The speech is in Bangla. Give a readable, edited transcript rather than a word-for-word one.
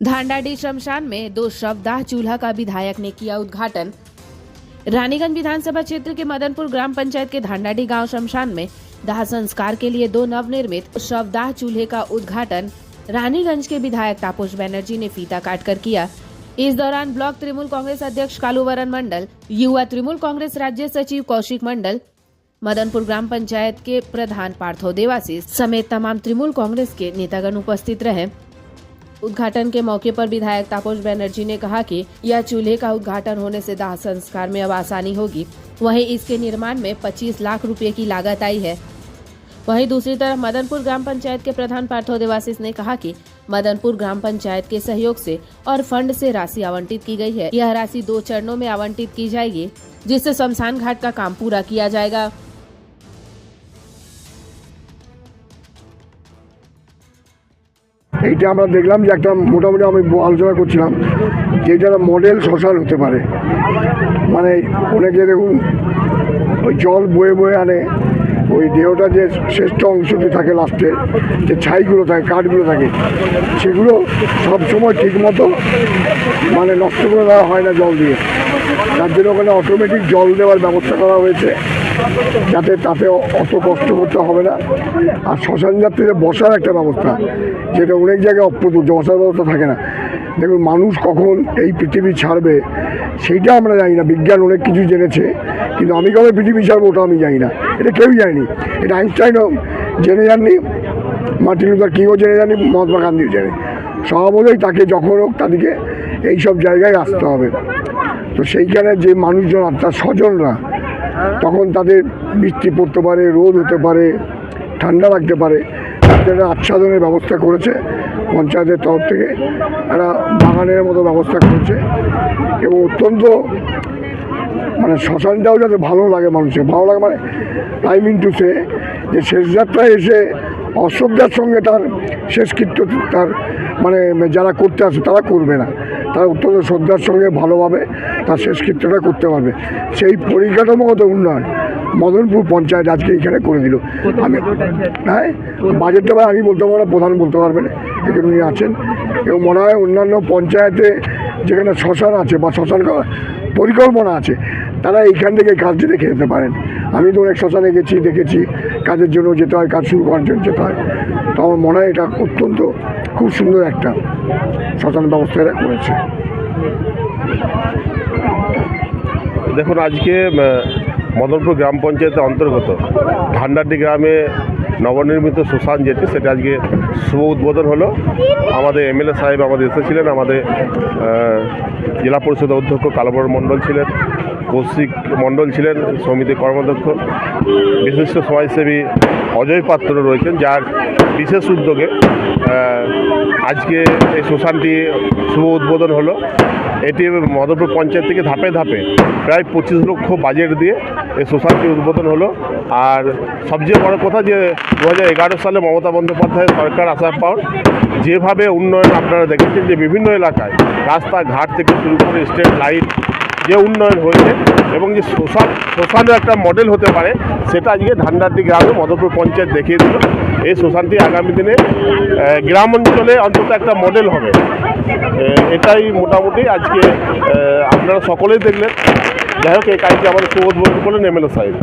धानडाडी शमशान में 2 शवदाह चूल्हा का विधायक ने किया उद्घाटन। रानीगंज विधानसभा क्षेत्र के मदनपुर ग्राम पंचायत के धानडाडी गांव शमशान में दाह संस्कार के लिए 2 नवनिर्मित शवदाह चूल्हे का उद्घाटन रानीगंज के विधायक तापस बनर्जी ने फीता काटकर किया। इस दौरान ब्लॉक तृणमूल कांग्रेस अध्यक्ष कालूवरन मंडल, युवा तृणमूल कांग्रेस राज्य सचिव कौशिक मंडल, मदनपुर ग्राम पंचायत के प्रधान पार्थो देवाशीष समेत तमाम तृणमूल कांग्रेस के नेतागण उपस्थित रहे। उद्घाटन के मौके पर विधायक तापस बनर्जी ने कहा कि यह चूल्हे का उद्घाटन होने से दाह संस्कार में अब आसानी होगी। वहीं इसके निर्माण में 25 लाख रुपए की लागत आई है। वहीं दूसरी तरफ मदनपुर ग्राम पंचायत के प्रधान पार्थो देवाशीष ने कहा कि मदनपुर ग्राम पंचायत के सहयोग से और फंड से राशि आवंटित की गई है। यह राशि 2 चरणों में आवंटित की जाएगी, जिससे शमशान घाट का काम पूरा किया जाएगा। এইটা আমরা দেখলাম যে একটা মোটামুটি আমি আলোচনা করছিলাম যে এটা মডেল শ্মশান হতে পারে। মানে অনেকে দেখুন ওই জল বয়ে বয়ে আনে, ওই দেহটা যে শ্রেষ্ঠ অংশটি থাকে লাস্টের যে ছাইগুলো থাকে, কাঠগুলো থাকে, সেগুলো সবসময় ঠিকমতো মানে নষ্ট করে দেওয়া হয় না জল দিয়ে। তার জন্য ওখানে অটোমেটিক জল দেওয়ার ব্যবস্থা করা হয়েছে, যাতে তাতে অত কষ্ট করতে হবে না। আর শ্মশান যাত্রীদের বসার একটা ব্যবস্থা, যেটা অনেক জায়গায় অপ্রতুল, বসার ব্যবস্থা থাকে না। দেখুন, মানুষ কখন এই পৃথিবী ছাড়বে সেইটা আমরা জানি না। বিজ্ঞান অনেক কিছু জেনেছে, কিন্তু আমি কবে পৃথিবী ছাড়বো ওটা আমি জানি না। এটা কেউই জানেনি। এটা আইনস্টাইনও জেনে যাননি, মার্টিন লুথার কিংও জেনে যাননি, মহাত্মা গান্ধীও জানে। স্বভাবতই তাকে যখন হোক তাদেরকে এইসব জায়গায় আসতে হবে। তো সেইখানে যে মানুষজন আর তার স্বজনরা, তখন তাদের বৃষ্টি পড়তে পারে, রোদ হতে পারে, ঠান্ডা লাগতে পারে, একটা আচ্ছাদনের ব্যবস্থা করেছে পঞ্চায়েতের তরফ থেকে। একটা বাগানের মতো ব্যবস্থা করেছে এবং অত্যন্ত মানে শ্মশানটাও যাতে ভালো লাগে মানুষের। ভালো লাগে মানে আই মিন টু সে যে শেষ যাত্রায় এসে অশ্রদ্ধার সঙ্গে তার শেষকৃত্য তার মানে যারা করতে আসে তারা করবে না, তারা অত্যন্ত শ্রদ্ধার সঙ্গে ভালোভাবে তার শেষকৃত্যটা করতে পারবে। সেই পরিকাঠামোগত উন্নয়ন মদনপুর পঞ্চায়েত আজকে এখানে করে দিল। আমি হ্যাঁ, বাজেটটা আমি বলতে পারবো না, প্রধান বলতে পারবেন, এখানে উনি আছেন। এবং মনে হয় অন্যান্য পঞ্চায়েতে যেখানে শ্মশান আছে বা শ্মশান পরিকল্পনা আছে, তারা এইখান থেকে কাজটি দেখে যেতে পারেন। আমি তো অনেক শ্মশানে গেছি, দেখেছি, কাজের জন্য যেতে হয়, কাজ শুরু করার জন্য যেতে হয়। তো আমার মনে হয় এটা অত্যন্ত খুব সুন্দর একটা শ্মশান ব্যবস্থা এরা করেছে। দেখুন, আজকে মদনপুর গ্রাম পঞ্চায়েতের অন্তর্গত ধানডাডি গ্রামে নবনির্মিত শ্মশান যেটি, সেটা আজকে শুভ উদ্বোধন হলো। আমাদের এমএলএ সাহেব আমাদের এসেছিলেন, আমাদের জেলা পরিষদের অধ্যক্ষ কালুবরন মণ্ডল ছিলেন, কৌশিক মণ্ডল ছিলেন, সমিতির কর্মাধ্যক্ষ, বিশিষ্ট সমাজসেবী অজয় পাত্র রয়েছেন, যার বিশেষ উদ্যোগে আজকে এই শ্মশানটি শুভ উদ্বোধন হলো। এটি মদনপুর পঞ্চায়েত থেকে ধাপে ধাপে প্রায় 25 লক্ষ বাজেট দিয়ে এই শ্মশানটি উদ্বোধন হলো। আর সবচেয়ে বড় কথা যে 2011 সালে মমতা বন্দ্যোপাধ্যায় সরকার আসার পর যেভাবে উন্নয়ন আপনারা দেখেছেন, যে বিভিন্ন এলাকায় রাস্তাঘাট থেকে শুরু করে স্ট্রিট লাইট যে উন্নয়ন হয়েছে এবং যে শ্মশানের একটা মডেল হতে পারে, সেটা আজকে ধানডাডি গ্রামে মদনপুর পঞ্চায়েত দেখিয়ে দিল। এই শ্মশানটি আগামী দিনে গ্রাম অঞ্চলে অন্তত একটা মডেল হবে। এটাই মোটামুটি আজকে আপনারা সকলেই দেখলেন। যাই হোক, এই কাজটি আমাদের শুভ উদ্বোধন করলেন এমএলএ সাহেব।